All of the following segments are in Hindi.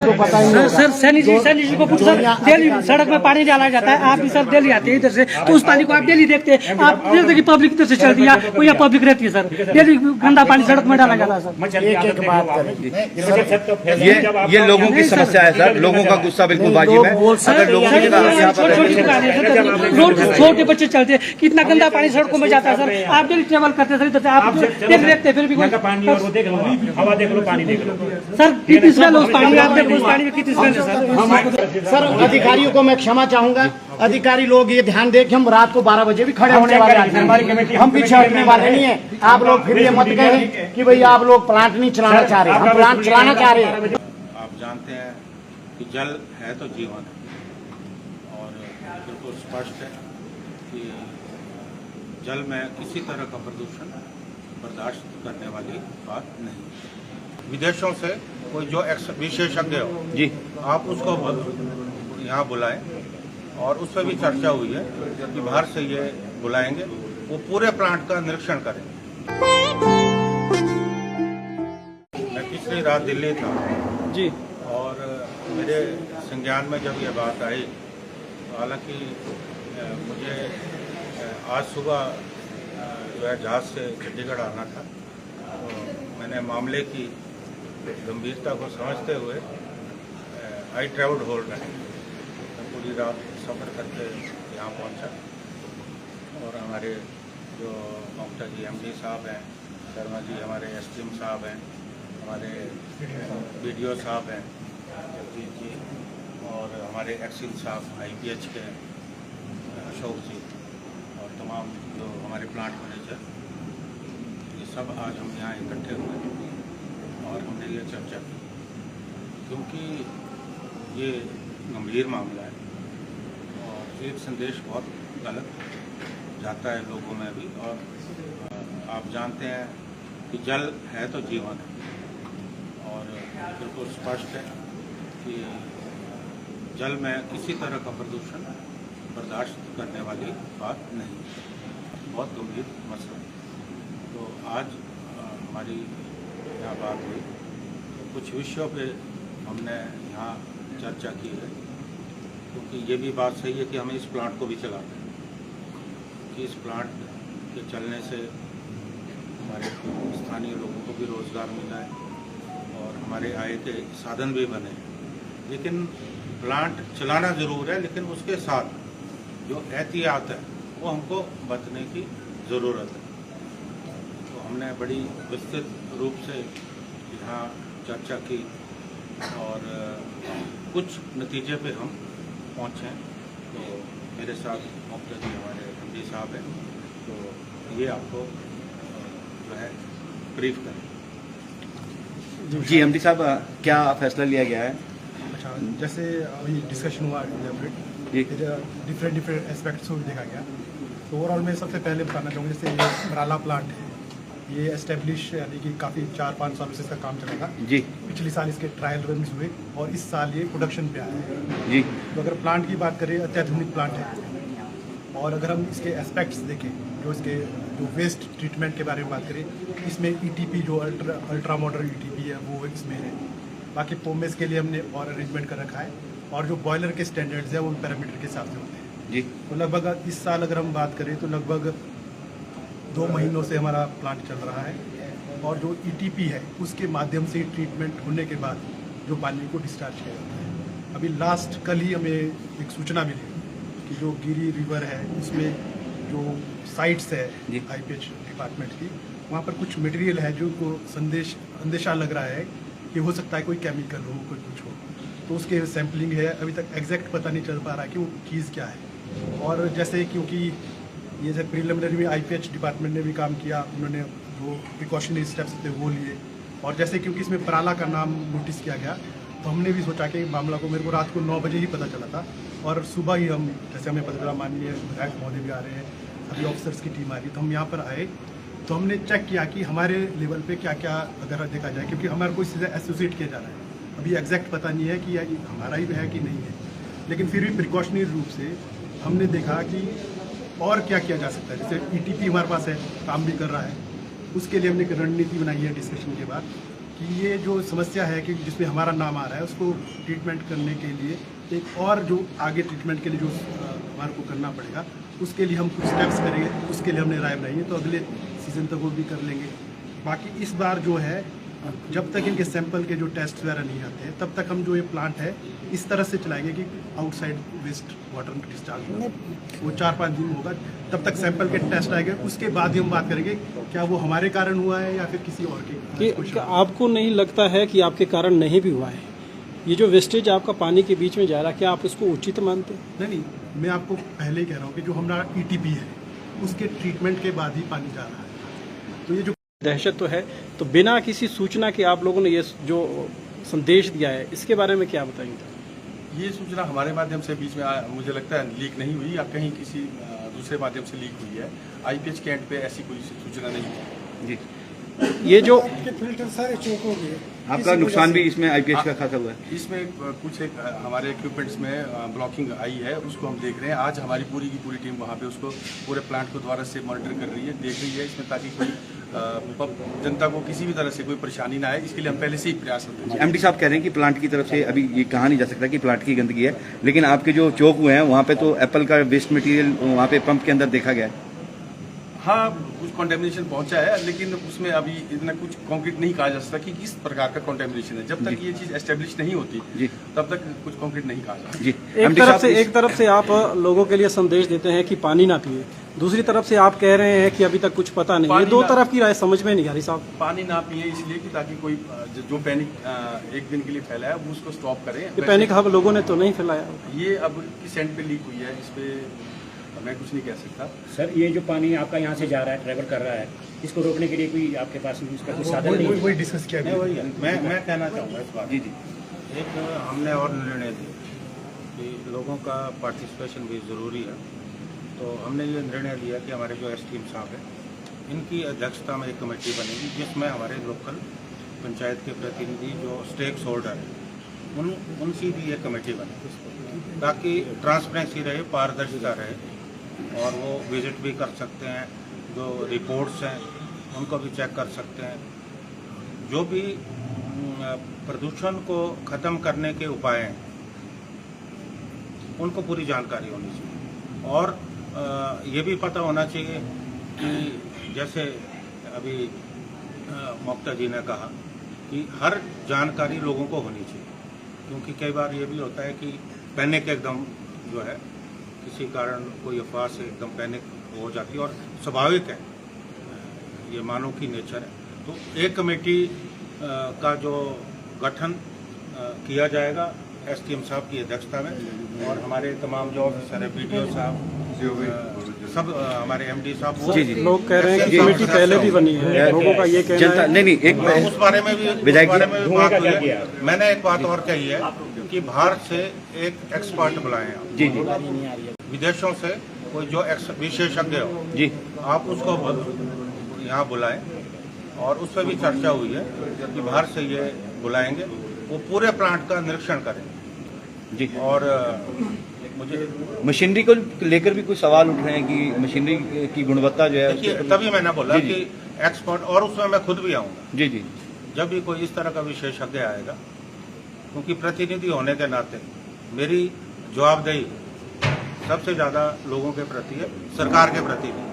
तो पता ही नहीं। सर सैनी जी को पूछ सर, डेली सड़क में पानी डाला जाता है, आप भी सर डेली आते हैं इधर से, तो उस पानी को आप डेली देखते हैं, आप देखते कि पब्लिक इधर से चलती है वो या पब्लिक रहती है सर, डेली गंदा पानी सड़क में डाला जाता है सर। एक बात ये लोगों की समस्या है सर, लोगों का गुस्सा बिल्कुल वाजिब है। अगर लोगों की रोड छोटे बच्चे चलते हैं, कितना गंदा पानी सड़कों में जाता है सर, आप डेली ट्रेवल करते हैं सर, इधर से आप डेली देखते हैं, फिर भी पानी और वो देख लो, हवा देख लो, पानी देख लो सर, कितनी स्मेल उस पानी में, आप देखो उस पानी में कितनी स्मेल है सर। अधिकारियों को मैं क्षमा चाहूंगा, अधिकारी लोग ये ध्यान दें कि हम रात को 12 बजे भी खड़े होने वाले हैं, हम पीछे हटने वाले नहीं है। आप लोग फिर ये मत कहें कि भाई आप लोग प्लांट नहीं चलाना चाह रहे, हम प्लांट चलाना चाह रहे हैं। आप जानते हैं कि जल है तो जीवन है, और बिल्कुल स्पष्ट है कि जल में किसी तरह का प्रदूषण बर्दाश्त करने वाली बात नहीं। विदेशों से कोई जो विशेषज्ञ हो जी, आप उसको यहाँ बुलाएं, और उस पर भी चर्चा हुई है कि बाहर से ये बुलाएंगे, वो पूरे प्लांट का निरीक्षण करें। मैं पिछली रात दिल्ली था जी, और मेरे संज्ञान में जब ये बात आई, हालांकि मुझे आज सुबह जो है जहाज से चंडीगढ़ आना था, तो मैंने मामले की गंभीरता को समझते हुए आई ट्रेवल्ड होल नाइट, पूरी रात सफ़र करके यहाँ पहुँचा, और हमारे जो डॉक्टर जी MD साहब हैं, शर्मा जी हमारे SDM साहब हैं, हमारे BDO साहब हैं जगजीत जी, और हमारे एक्सिल साहब IPH के अशोक जी, और तमाम जो हमारे प्लांट मैनेजर, ये सब आज हम यहाँ इकट्ठे हुए और हमने ये चर्चा की, क्योंकि ये गंभीर मामला है और एक संदेश बहुत गलत जाता है लोगों में भी। और आप जानते हैं कि जल है तो जीवन है, और बिल्कुल स्पष्ट है कि जल में किसी तरह का प्रदूषण बर्दाश्त करने वाली बात नहीं, बहुत गंभीर मसला है। तो आज हमारी यहाँ बात हुई, तो कुछ विषयों पे हमने यहाँ चर्चा की है, क्योंकि ये भी बात सही है कि हमें इस प्लांट को भी चलाना है, कि इस प्लांट के चलने से हमारे स्थानीय लोगों को भी रोज़गार मिला है और हमारे आय के साधन भी बने। लेकिन प्लांट चलाना ज़रूर है, लेकिन उसके साथ जो एहतियात है वो हमको बरतने की ज़रूरत है। तो हमने बड़ी विस्तृत रूप से यहाँ चर्चा की और कुछ नतीजे पे हम पहुँचे। तो मेरे साथ डॉक्टर जी हमारे MD साहब हैं, तो ये आपको जो है ब्रीफ करें। जी MD साहब, क्या फैसला लिया गया है? अच्छा, जैसे अभी डिस्कशन हुआ डिफरेंट एस्पेक्ट्स को देखा गया, तो ओवरऑल मैं सबसे पहले बताना चाहूँगा, जैसे ये पराला प्लांट है, ये एस्टेब्लिश यानी कि काफ़ी 4-5 सालों से इसका काम चलेगा जी। पिछले साल इसके ट्रायल रन हुए और इस साल ये प्रोडक्शन पे आया है जी। तो अगर प्लांट की बात करें, अत्याधुनिक प्लांट है, और अगर हम इसके एस्पेक्ट्स देखें, जो इसके जो वेस्ट ट्रीटमेंट के बारे में बात करें, इसमें ETP जो अल्ट्रा मॉडर्न ETP है वो इसमें है। बाकी पोमेस के लिए हमने और अरेंजमेंट कर रखा है, और जो बॉयलर के स्टैंडर्ड्स हैं वो पैरामीटर के हिसाब से होते हैं जी। तो लगभग इस साल अगर हम बात करें तो लगभग 2 महीनों से हमारा प्लांट चल रहा है, और जो ETP है उसके माध्यम से ट्रीटमेंट होने के बाद जो पानी को डिस्चार्ज किया जाता है। अभी लास्ट कल ही हमें एक सूचना मिली कि जो गिरी रिवर है उसमें जो साइट्स है IPH डिपार्टमेंट की, वहाँ पर कुछ मटेरियल है जो को अंदेशा लग रहा है कि हो सकता है कोई केमिकल हो, कोई कुछ हो, तो उसके सैम्पलिंग है। अभी तक एग्जैक्ट पता नहीं चल पा रहा कि वो चीज़ क्या है। और जैसे क्योंकि ये जब प्रिलिमिनरी में IPH डिपार्टमेंट ने भी काम किया, उन्होंने जो प्रिकॉशनरी स्टेप्स थे वो लिए, और जैसे क्योंकि इसमें पराला का नाम नोटिस किया गया, तो हमने भी सोचा कि मामला को, मेरे को रात को 9 बजे ही पता चला था, और सुबह ही हम, जैसे हमें पता चला माननीय विधायक महोदय भी आ रहे हैं, अभी ऑफिसर्स की टीम आ रही, तो हम यहाँ पर आए, तो हमने चेक किया कि हमारे लेवल पे क्या क्या अगर देखा जाए, क्योंकि हमारे को इससे एसोसिएट किया जा रहा है, अभी एग्जैक्ट पता नहीं है कि हमारा ही है कि नहीं है, लेकिन फिर भी प्रिकॉशनरी रूप से हमने देखा कि और क्या किया जा सकता है। जैसे ETP हमारे पास है, काम भी कर रहा है, उसके लिए हमने एक रणनीति बनाई है डिस्कशन के बाद कि ये जो समस्या है कि जिसमें हमारा नाम आ रहा है उसको ट्रीटमेंट करने के लिए एक और जो आगे ट्रीटमेंट के लिए जो हमारे को करना पड़ेगा उसके लिए हम कुछ स्टेप्स करेंगे, उसके लिए हमने राय बनाई है, तो अगले सीजन तक वो भी कर लेंगे। बाकी इस बार जो है जब तक इनके सैंपल के जो टेस्ट वगैरह नहीं आते हैं तब तक हम जो ये प्लांट है इस तरह से चलाएंगे कि आउटसाइड वेस्ट वाटर डिस्चार्ज होगा, वो 4-5 दिन होगा, तब तक सैंपल के टेस्ट आएंगे, उसके बाद ही हम बात करेंगे क्या वो हमारे कारण हुआ है या फिर किसी और के। कि आपको नहीं लगता है कि आपके कारण नहीं भी हुआ है? ये जो वेस्टेज आपका पानी के बीच में जा रहा है, क्या आप इसको उचित मानते हैं? नहीं, मैं आपको पहले ही कह रहा हूँ कि जो हमारा ETP है उसके ट्रीटमेंट के बाद ही पानी जा रहा है, तो ये जो दहशत तो है, तो बिना किसी सूचना के आप लोगों ने ये जो संदेश दिया है इसके बारे में क्या बताएंगे? ये सूचना हमारे माध्यम से बीच में मुझे लगता है लीक नहीं हुई या कहीं किसी दूसरे माध्यम से लीक हुई है। IPH के एंड पे ऐसी कोई सूचना नहीं है जी। ये जो फिल्टर सारे चौक हो गए, आपका नुकसान भी इसमें IPH का खासा हुआ है? इसमें कुछ एक हमारे इक्विपमेंट्स में ब्लॉकिंग आई है, उसको हम देख रहे हैं। आज हमारी पूरी की पूरी टीम वहाँ पे उसको पूरे प्लांट को द्वारा से मॉनिटर कर रही है, देख रही है इसमें, ताकि कोई जनता को किसी भी तरह से कोई परेशानी ना आए, इसके लिए हम पहले से ही प्रयास करते हैं। MD साहब कह रहे हैं कि प्लांट की तरफ से अभी ये कहा नहीं जा सकता कि प्लांट की गंदगी है, लेकिन आपके जो चौक हुए हैं वहाँ पे तो एप्पल का वेस्ट मटेरियल वहाँ पे पंप के अंदर देखा गया है। हाँ, कुछ कंटेमिनेशन पहुंचा है, लेकिन उसमें अभी इतना कुछ कॉन्क्रीट नहीं कहा जा सकता कि किस प्रकार का कंटेमिनेशन है। जब तक ये चीज एस्टेब्लिश नहीं होती जी, तब तक कुछ कॉन्क्रीट नहीं कहा जा सकता। जी। एक तरफ से आप लोगों के लिए संदेश देते हैं कि पानी ना पिए, दूसरी तरफ से आप कह रहे हैं कि अभी तक कुछ पता नहीं। ये दो तरफ की राय समझ में नहीं आ रही साहब। पानी ना पिए इसलिए कि ताकि कोई जो पैनिक एक दिन के लिए फैला है वो उसको स्टॉप करें। ये पैनिक हम लोगों ने तो नहीं फैलाया। ये अब किस एंड पे लीक हुई है इस पे मैं कुछ नहीं कह सकता। सर, ये जो पानी आपका यहाँ से जा रहा है, ट्रेवल कर रहा है, इसको रोकने के लिए कोई आपके पास इसका कुछ साधन नहीं है? वही डिस्कस किया नहीं, वही है। मैं कहना चाहूँगा इस बात। जी जी। एक हमने और निर्णय लिया कि लोगों का पार्टिसिपेशन भी ज़रूरी है, तो हमने ये निर्णय लिया कि हमारे जो STM साहब हैं इनकी अध्यक्षता में एक कमेटी बनेगी, जिसमें हमारे लोकल पंचायत के प्रतिनिधि जो स्टेक होल्डर हैं उनकी भी एक कमेटी बने, ताकि ट्रांसपेरेंसी रहे, पारदर्शिता रहे, और वो विजिट भी कर सकते हैं, जो रिपोर्ट्स हैं उनको भी चेक कर सकते हैं, जो भी प्रदूषण को ख़त्म करने के उपाय हैं उनको पूरी जानकारी होनी चाहिए। और ये भी पता होना चाहिए कि जैसे अभी मुक्ता जी ने कहा कि हर जानकारी लोगों को होनी चाहिए, क्योंकि कई बार ये भी होता है कि पैनिक एकदम जो है किसी कारण कोई अफवाह से एकदम पैनिक हो जाती है, और स्वाभाविक है, ये मानव की नेचर है। तो एक कमेटी का जो गठन किया जाएगा STM साहब की अध्यक्षता में, और हमारे तमाम जो ऑफिसर है, BDO साहब, सब हमारे MD साहब, वो जी जी। लोग कह रहे हैं कि कमेटी पहले भी बनी है, लोगों का ये कहना है। नहीं, एक उस बारे में भी विधायक बात हुई है। मैंने एक बात और कही है कि भारत से एक एक्सपर्ट बुलाएं आप। जी जी विदेशों से कोई जो विशेषज्ञ हो जी, आप उसको यहाँ बुलाएं, और उस पर भी चर्चा हुई है कि बाहर से ये बुलाएंगे, वो पूरे प्लांट का निरीक्षण करेंगे जी। और मुझे मशीनरी को लेकर भी कुछ सवाल उठ रहे हैं कि मशीनरी की गुणवत्ता जो है, देखिए, तभी मैंने बोला जी, जी। कि एक्सपर्ट, और उसमें मैं खुद भी आऊँगा जी जी, जब भी कोई इस तरह का विशेषज्ञ आएगा, क्योंकि प्रतिनिधि होने के नाते मेरी जवाबदेही सबसे ज़्यादा लोगों के प्रति है, सरकार के प्रति नहीं,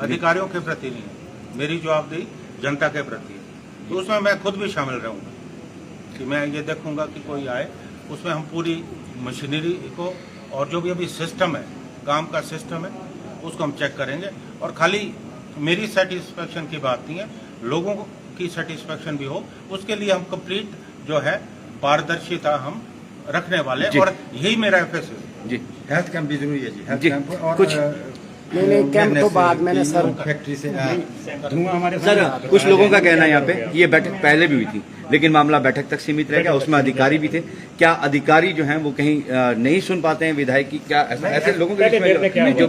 अधिकारियों के प्रति नहीं है, मेरी जवाबदेही जनता के प्रति है। तो उसमें मैं खुद भी शामिल रहूँगा कि मैं ये देखूँगा कि कोई आए, उसमें हम पूरी मशीनरी को और जो भी अभी सिस्टम है, काम का सिस्टम है, उसको हम चेक करेंगे। और खाली मेरी सेटिस्फेक्शन की बात नहीं है, लोगों की सेटिस्फेक्शन भी हो, उसके लिए हम कंप्लीट जो है पारदर्शिता हम रखने वाले हैं, और यही मेरा एफएस है जी। हेल्थ कैंप भी जरूरी है जी, हेल्थ जी, कैंप और कुछ नहीं, कैंप तो बाद मैंने सर फैक्ट्री से धुआं हमारे सर, कुछ लोगों का कहना है यहाँ पे कि ये बैठक पहले भी हुई थी, लेकिन मामला बैठक तक सीमित रह गया, उसमें अधिकारी भी थे। क्या अधिकारी जो हैं वो कहीं नहीं सुन पाते हैं विधायक की? क्या ऐसे लोगों के बीच में जो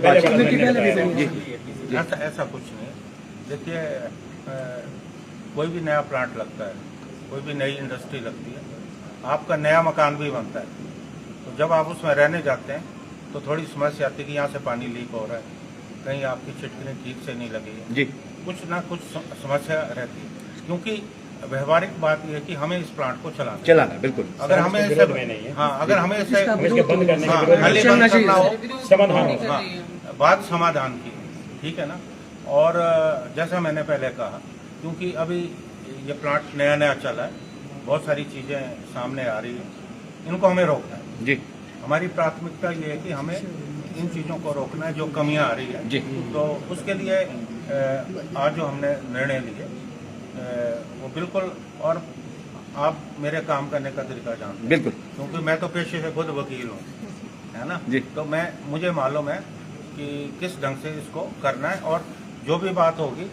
ऐसा कुछ नहीं। देखिए, कोई भी नया प्लांट लगता है, कोई भी नई इंडस्ट्री लगती है, आपका नया मकान भी बनता है, तो जब आप उसमें रहने जाते हैं तो थोड़ी समस्या आती है कि यहाँ से पानी लीक हो रहा है, कहीं आपकी चिटकनी ठीक से नहीं लगी है जी, कुछ ना कुछ समस्या रहती है, क्योंकि व्यवहारिक बात यह है कि हमें इस प्लांट को चलाना चलाना बिल्कुल। अगर हमें इसे अगर हमें इसे इसके बंद करने हाँ, की खाली बंद करना हो समाधान हो। हाँ, बात समाधान की, ठीक है ना। और जैसा मैंने पहले कहा, क्योंकि अभी ये प्लांट नया नया चला है, बहुत सारी चीजें सामने आ रही हैं, इनको हमें रोकना है जी। हमारी प्राथमिकता ये है कि हमें इन चीज़ों को रोकना है जो कमियां आ रही है जी। तो उसके लिए आज जो हमने निर्णय लिए वो बिल्कुल, और आप मेरे काम करने का तरीका जानते हैं बिल्कुल, क्योंकि मैं तो पेशे से खुद वकील हूँ, है ना जी। तो मुझे मालूम है कि किस ढंग से इसको करना है, और जो भी बात होगी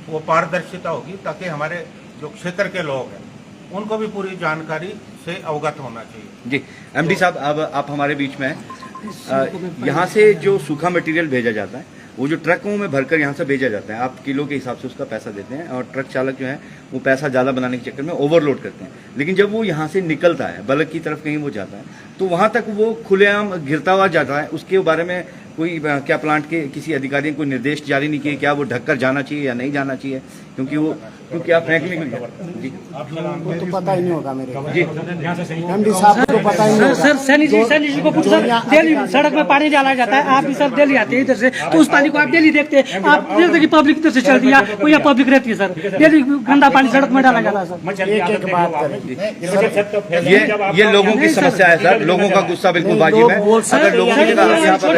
वो पारदर्शिता होगी, ताकि हमारे जो क्षेत्र के लोग हैं उनको भी पूरी जानकारी से अवगत होना चाहिए। जी। एमडी साहब, अब आप हमारे बीच में हैं। यहाँ से जो सूखा मटेरियल भेजा जाता है वो जो ट्रकों में भरकर यहाँ से भेजा जाता है, आप किलो के हिसाब से उसका पैसा देते हैं और ट्रक चालक जो है वो पैसा ज़्यादा बनाने के चक्कर में ओवरलोड करते हैं। लेकिन जब वो यहाँ से निकलता है, बल्क की तरफ कहीं वो जाता है, तो वहाँ तक वो खुलेआम गिरता हुआ जाता है। उसके बारे में कोई क्या प्लांट के किसी अधिकारी ने कोई निर्देश जारी नहीं किए, क्या वो ढककर जाना चाहिए या नहीं जाना चाहिए? क्योंकि आप फेंकने के जी वो तो पता ही नहीं होगा मेरे को। जी एमडी साहब को तो पता ही नहीं होगा। सर सैनी जी को पूछो सर, डेली सड़क में पानी डाला जाता है, आप भी सर डेली आते हैं इधर से, तो उस पानी को आप डेली देखते हैं। आप देखते कि पब्लिक इधर से चलती है, वो यहाँ पब्लिक रहती है सर, डेली गंदा पानी सड़क में डाला जाता है सर। एक बात करें, ये लोगों की समस्या है सर, लोगों का गुस्सा बिल्कुल वाजिब है। अगर लोगों की यहाँ पर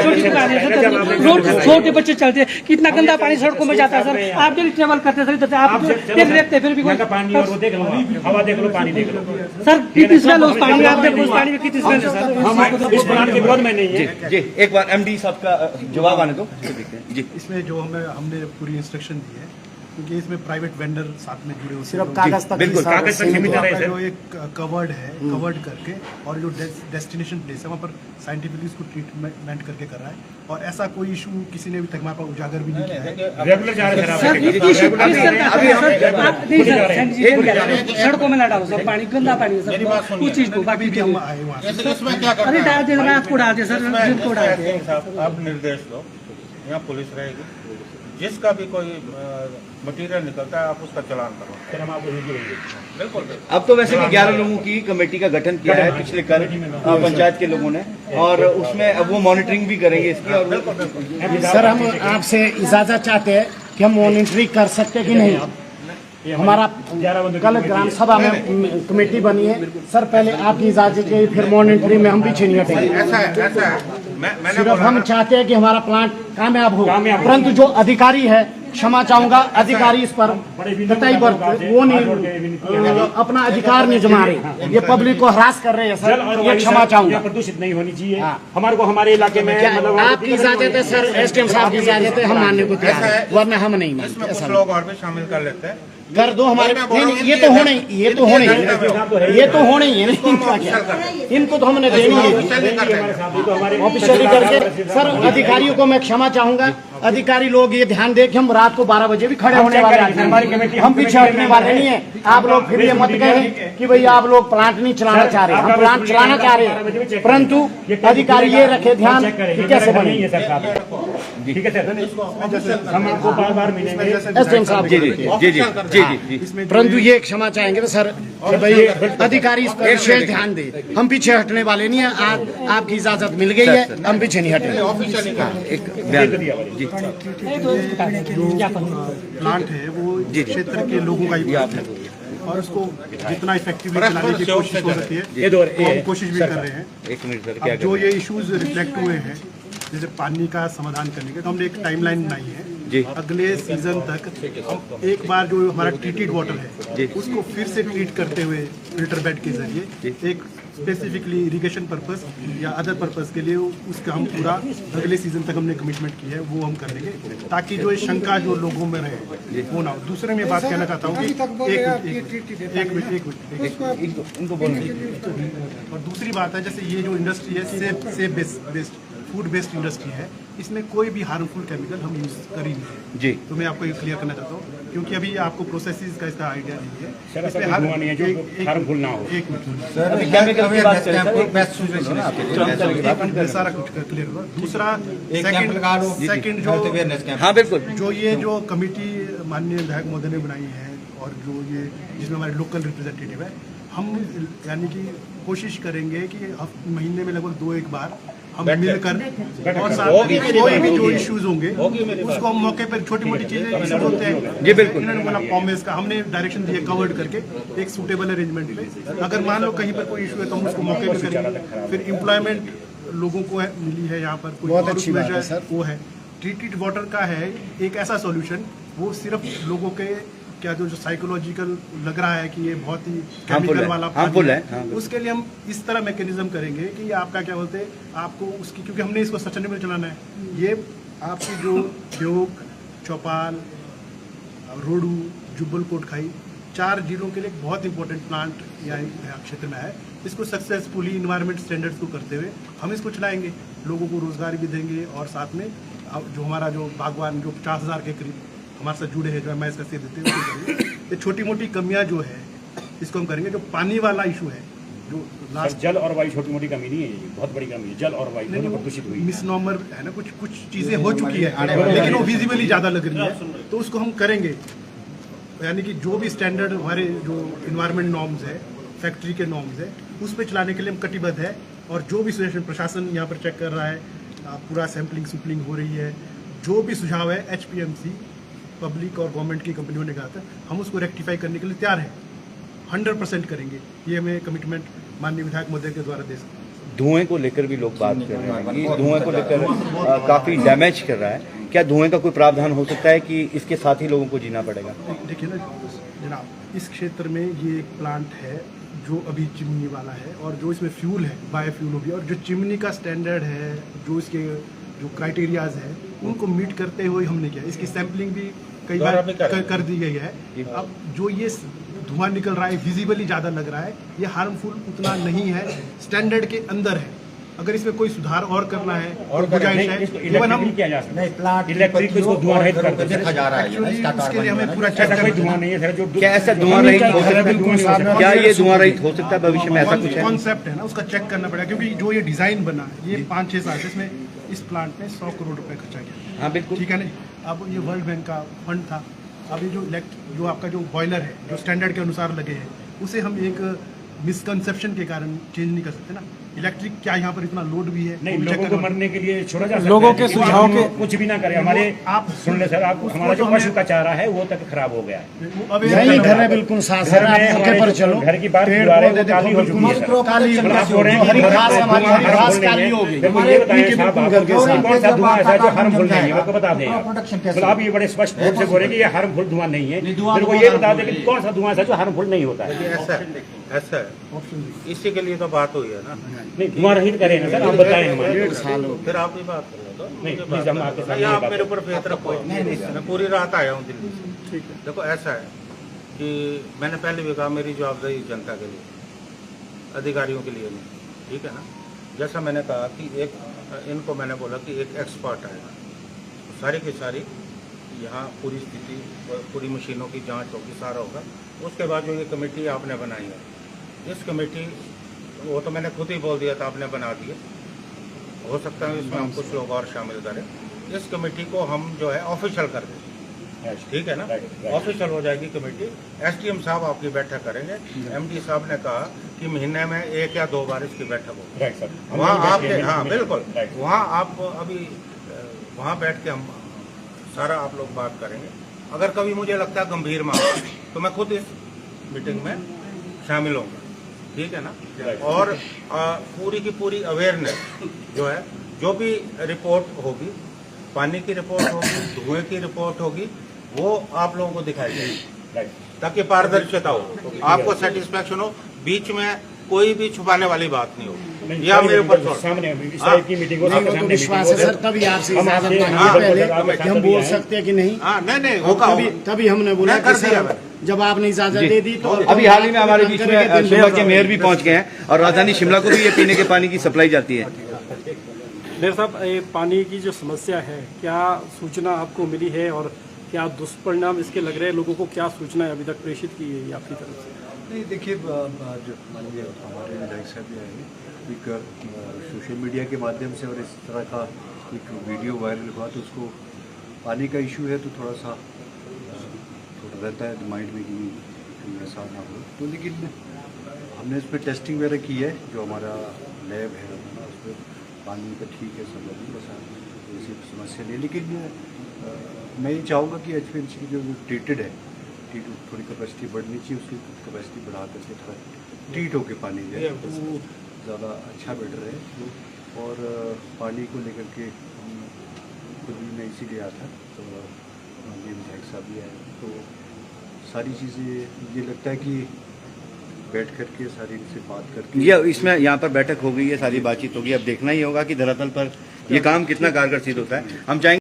रोड छोटे बच्चे चलते हैं, कितना गंदा पानी सड़कों में जाता है सर। आप डेली ट्रेवल करते हैं सर इधर से, आप डेली देखते हैं, फिर भी कोई पानी और वो देख लो, हवा देख लो, पानी देख लो सर कितनी स्मेल उस पानी में, आप देखो उस पानी में कितनी स्मेल है सर। इस प्लांट के विरोध में नहीं है। जी एक बार एमडी साहब का जवाब आने दो, देखते हैं जी। इसमें जो हमने पूरी इंस्ट्रक्शन दी है, क्योंकि इसमें प्राइवेट वेंडर साथ में जुड़े होते सिर्फ हैं, कागज तक बिल्कुल, कागज तक सीमित है सर। जो एक कवर्ड है, कवर्ड करके, और जो डेस्टिनेशन प्लेस है वहाँ पर साइंटिफिकली इसको ट्रीटमेंट करके कर रहा है, और ऐसा कोई इशू किसी ने अभी तक हमारे पास उजागर भी नहीं किया है। रेगुलर जा रहे हैं सर इतनी इशू किस तरह का है सर? आप नहीं सर, सैनी जी डेली आते हैं, सड़कों में ना डालो सर, पानी गंदा पानी है सर, उस चीज को बाकी अभी भी हम आए वहाँ से। इसमें क्या करना अरे डाल दे, रात को डाल दे सर, दिन को डाल दे। साहब आप निर्देश दो, यहाँ पुलिस रहेगी, जिसका भी कोई मटेरियल निकलता है आप उसका चालान करो। फिर हम आपको वीडियो देंगे। बिल्कुल अब तो वैसे भी 11 लोगों की कमेटी का गठन किया है पिछले कल पंचायत के लोगों ने, और उसमें अब वो मॉनिटरिंग भी करेंगे इसकी। और सर हम आपसे इजाजत चाहते हैं कि हम मॉनिटरिंग कर सकते कि नहीं। हमारा कल ग्राम सभा में कमेटी बनी है सर, पहले आपकी इजाजत चाहिए, फिर मॉनिटरिंग में हम पीछे नहीं हटेंगे। ऐसा है मैंने सिर्फ बोला हम ना, चाहते हैं कि हमारा प्लांट कामयाब हो, परंतु जो अधिकारी है, क्षमा चाहूंगा, अधिकारी इस पर कतई वो नहीं अपना अधिकार नहीं जमा रहे, ये पब्लिक को हरास कर रहे हैं सर, ये क्षमा चाहूंगा। प्रदूषित नहीं होनी चाहिए। हाँ। हमारे को हमारे इलाके में क्या मतलब आपकी इजाजत है सर, एसडीएम साहब की इजाजत है, हम मानने को तैयार हैं, वरना हम नहीं इसमें मानते। कुछ ऐसा लोग और भी शामिल कर लेते हैं। कर दो हमारे, नहीं ये तो होने ही, ये तो होने ही, ये तो होने ही है, इनका क्या, इनको तो हमने देनी है ऑफिशियली करके। सर अधिकारियों को मैं क्षमा चाहूंगा, अधिकारी लोग ये ध्यान दें कि हम रात को 12 बजे भी खड़े होने वाले हैं, हम पीछे हटने वाले नहीं है। आप लोग फिर ये मत कहें कि भाई आप लोग प्लांट नहीं चलाना चाह रहे, हम प्लांट चलाना चाह रहे हैं, परंतु अधिकारी ये रखे ध्यान कि कैसे बने। ठीक है सर, हम आपको बार मिलेंगे। एसडीएम साहब जी जी जी जी जी जी। परंतु ये क्षमा चाहेंगे तो सर कि भाई अधिकारी इस पर विशेष ध्यान दे, हम पीछे हटने वाले नहीं है। आपकी इजाजत मिल गई है, हम पीछे नहीं हटेंगे। एक बयान जी। जो प्लांट है वो क्षेत्र के लोगों का ही प्लांट है, और उसको जितना इफेक्टिवली चलाने की कोशिश हो सकती है वो हम कोशिश भी कर रहे हैं। एक मिनट सर, अब क्या जो ये इश्यूज रिफ्लेक्ट हुए हैं, जैसे पानी का समाधान करने के, तो हमने एक टाइमलाइन बनाई है जी। अगले सीजन तक हम एक बार जो हमारा ट्रीटेड वाटर है उसको फिर से ट्रीट करते हुए फिल्टर बेड के जरिए एक स्पेसिफिकली इरिगेशन पर्पस या अदर पर्पस के लिए उसका हम पूरा अगले सीजन तक हमने कमिटमेंट की है, वो हम कर देंगे, ताकि जो ये शंका जो लोगों में रहे वो ना हो। दूसरे में बात कहना चाहता हूँ कि एक मिनट इनको बोलने। और दूसरी बात है, जैसे ये जो इंडस्ट्री है safe based food based industry है, इसमें कोई भी हार्मफुल केमिकल हम यूज कर ही नहीं है जी। तो मैं आपको ये क्लियर करना चाहता हूँ, क्योंकि अभी आपको प्रोसेसेस का इसका आइडिया नहीं है। सर ऐसा कुछ हुआ नहीं है जो हार्मफुल ना हो। एक मिनट केमिकल की बात करें सर, सारा कुछ क्लियर होगा। दूसरा सेकंड जो हाँ बिल्कुल, जो ये जो कमेटी माननीय विधायक महोदय ने बनाई है और जो ये जिसमें हमारे लोकल रिप्रेजेंटेटिव है, हम यानी कि कोशिश करेंगे कि महीने में लगभग 2-1 बार हम मिलकर और साथ में कोई भी जो इश्यूज होंगे उसको हम मौके पर, छोटी मोटी चीजें इश्यूज होते हैं जी बिल्कुल, इन्होंने बोला पॉमेस का हमने डायरेक्शन दिए कवर्ड करके एक सूटेबल अरेंजमेंट पे, अगर मान लो कहीं पर कोई इशू है तो हम उसको मौके पर करेंगे। फिर एम्प्लॉयमेंट लोगों को मिली है यहाँ पर, कोई बहुत अच्छी बात है सर। वो है ट्रीटेड वाटर का है एक ऐसा सॉल्यूशन, वो सिर्फ लोगों के क्या जो साइकोलॉजिकल लग रहा है कि ये बहुत ही केमिकल वाला हार्मफुल है, उसके लिए हम इस तरह मैकेनिज्म करेंगे कि आपका क्या बोलते हैं आपको उसकी, क्योंकि हमने इसको सस्टेनेबल चलाना है, ये आपकी जो ड्योक, चौपाल, रोडू, जुब्बल कोटखाई 4 जिलों के लिए एक बहुत इंपॉर्टेंट प्लांट यहाँ क्षेत्र में है। इसको सक्सेसफुली इन्वायरमेंट स्टैंडर्ड्स को करते हुए हम इसको चलाएंगे, लोगों को रोजगार भी देंगे और साथ में जो हमारा जो बागवान जो 50,000 के करीब हमारे साथ जुड़े हैं, जो एम आई का सेध देते हैं, ये छोटी मोटी कमियां जो है इसको हम करेंगे। जो पानी वाला इशू है जो लास्ट, जल और वायु छोटी मोटी कमी नहीं है, ये बहुत बड़ी कमी है, जल और वायु दोनों प्रदूषित हुई है। मिसनॉमर है ना, कुछ चीजें हो चुकी है लेकिन वो विजिबली ज्यादा लग रही है, तो उसको हम करेंगे। यानी कि जो भी स्टैंडर्ड हमारे जो इन्वायरमेंट नॉर्म्स है, फैक्ट्री के नॉर्म्स है, उस पर चलाने के लिए हम कटिबद्ध है। और जो भी सुझाव प्रशासन यहाँ पर चेक कर रहा है, पूरा सैम्पलिंग हो रही है, जो भी सुझाव है HPMC पब्लिक और गवर्नमेंट की कंपनियों ने कहा था, हम उसको रेक्टिफाई करने के लिए तैयार हैं, 100% करेंगे। ये हमें कमिटमेंट माननीय विधायक महोदय के द्वारा दे सकते हैं। धुएं को लेकर भी लोग बात कर रहे हैं कि धुएं को लेकर काफ़ी डैमेज कर रहा है, क्या धुएं का कोई प्रावधान हो सकता है कि इसके साथ ही लोगों को जीना पड़ेगा? देखिए ना जनाब, इस क्षेत्र में ये एक प्लांट है जो अभी चिमनी वाला है, और जो इसमें फ्यूल है बायोफ्यूल होगी, और जो चिमनी का स्टैंडर्ड है, जो इसके जो क्राइटेरियाज है उनको मीट करते हुए हमने किया। इसकी सैंपलिंग भी कई बार कर दी गई है। अब जो ये धुआं निकल रहा है विजिबली ज़्यादा लग रहा है, ये हार्मफुल उतना नहीं है, स्टैंडर्ड के अंदर है। अगर इसमें कोई सुधार और करना है और गुजारिश है, इवन हम इलेक्ट्रिक इसको धुआं रहित कर दो, देखा जा रहा है इसके लिए हमें पूरा ऐसा कोई धुआं नहीं है जो क्या ऐसा धुआं रहित हो सकता है? क्या ये धुआं रहित हो सकता है भविष्य में? ऐसा कुछ है कॉन्सेप्ट है ना, उसका चेक करना पड़ेगा, क्योंकि जो ये डिजाइन बना ये 5-6 साल इसमें इस प्लांट में 100 करोड़ रुपए खर्चा किया। हाँ बिल्कुल, ठीक है नहीं। अब ये वर्ल्ड बैंक का फंड था, अब ये जो आपका जो बॉयलर है जो स्टैंडर्ड के अनुसार लगे हैं, उसे हम एक मिसकंसेप्शन के कारण चेंज नहीं कर सकते ना। इलेक्ट्रिक क्या यहाँ पर इतना लोड भी है नहीं, लोगों को मरने के लिए छोड़ा जा सकता है, लोगों के सुझाव के कुछ भी ना करे। हमारे आप सुन ले सर, आप हमारा जो पशु का चारा है वो तक खराब हो गया है। यही घर है बिल्कुल साथ सर, आप मौके पर चलो, घर की बात पेड़ काली पौधे हो देखो, चुकी है सर। काली मतलब आप बोल रहे हैं हरी कि घास हमारी हरी घास काली हो गई, ये बताएं साहब, आप घर के साथ कौन सा धुआं ऐसा है जो हार्मफुल नहीं है, मेरे को बता दें। मतलब आप ये बड़े स्पष्ट रूप से बोल रहे हैं कि ये हार्मफुल धुआं नहीं है, मेरे को ये बता दें कि कौन सा धुआं ऐसा जो हार्मफुल नहीं होता है। ऐसा है, इसी के लिए तो बात हुई है ना। नहीं, धुआं रहित करें ना सर, आप बताएं हमारे। फिर आप भी बात कर लो, नहीं प्लीज हम आपके साथ आप मेरे ऊपर फेत रखो। मैं पूरी रात आया हूँ दिल्ली से। देखो ऐसा है कि मैंने पहले भी कहा, मेरी जवाबदेही जनता के लिए, अधिकारियों के लिए नहीं, ठीक है ना। जैसा मैंने कहा कि इनको मैंने बोला कि एक एक्सपर्ट आएगा, सारी की सारी यहाँ पूरी स्थिति, पूरी मशीनों की जांच होगी, सारा होगा। उसके बाद जो ये कमेटी आपने बनाई है, इस कमेटी वो तो मैंने खुद ही बोल दिया था, आपने बना दिया, हो सकता है इसमें हम कुछ लोग और शामिल करें। इस कमेटी को हम जो है ऑफिशियल कर दें, ठीक है ना। ऑफिशियल हो जाएगी कमेटी, SDM साहब आपकी बैठक करेंगे। MD साहब ने कहा कि महीने में 1 या 2 बार इसकी बैठक होगी वहाँ आपके, हाँ बिल्कुल, वहाँ आप अभी वहाँ बैठ के हम सारा आप लोग बात करेंगे। अगर कभी मुझे लगता है गंभीर मामला तो मैं खुद इस मीटिंग में शामिल होऊंगा, ठीक है ना। और पूरी की पूरी अवेयरनेस जो है, जो भी रिपोर्ट होगी, पानी की रिपोर्ट होगी, धुएं की रिपोर्ट होगी, वो आप लोगों को दिखाई जाएगी, ताकि पारदर्शिता हो, आपको सेटिस्फेक्शन हो, बीच में कोई भी छुपाने वाली बात नहीं होगी। या मेरे ऊपर सामने की मीटिंग तो विश्वास है सर, तभी आपसे इजाजत मांगी पहले कि हम बोल सकते हैं कि नहीं। नहीं होगा, तभी हमने बोला कि सर जब आपने इजाजत दे दी तो अभी हाल ही में हमारे बीच में शिमला के मेयर भी पहुंच गए हैं और राजधानी शिमला को भी ये पीने के पानी की सप्लाई जाती है। मेयर साहब, ये पानी की जो समस्या है, क्या सूचना आपको मिली है और क्या दुष्परिणाम इसके लग रहे हैं? लोगों को क्या सूचना अभी तक प्रेषित की है आपकी तरफ से? नहीं, देखिए, जो माननीय हमारे विधायक साहब भी आएंगे, एक सोशल मीडिया के माध्यम से और इस तरह का एक वीडियो वायरल हुआ, तो उसको पानी का इशू है तो थोड़ा रहता है माइंड में कि कहीं ऐसा ना हो। तो लेकिन हमने इस पर टेस्टिंग वगैरह की है, जो हमारा लैब है उस पर पानी का ठीक है, सब अभी ऐसा ऐसी समस्या नहीं। लेकिन मैं ये चाहूँगा कि HPMC की जो ट्रीटेड है, थोड़ी कैपेसिटी बढ़नी चाहिए, उसकी कैपेसिटी बढ़ा करके थोड़ा ट्रीट होकर पानी जाए तो वो ज़्यादा अच्छा बेटर है। और पानी को लेकर के खुद भी मैं इसीलिए आया था, तो ये विधायक साहब भी आए, तो सारी चीज़ें ये लगता है कि बैठ करके सारी इनसे बात करके ये इसमें यहाँ पर बैठक हो गई है, सारी बातचीत होगी। अब देखना ही होगा कि धरातल पर ये काम कितना कारगर सिद्ध होता है। हम चाहेंगे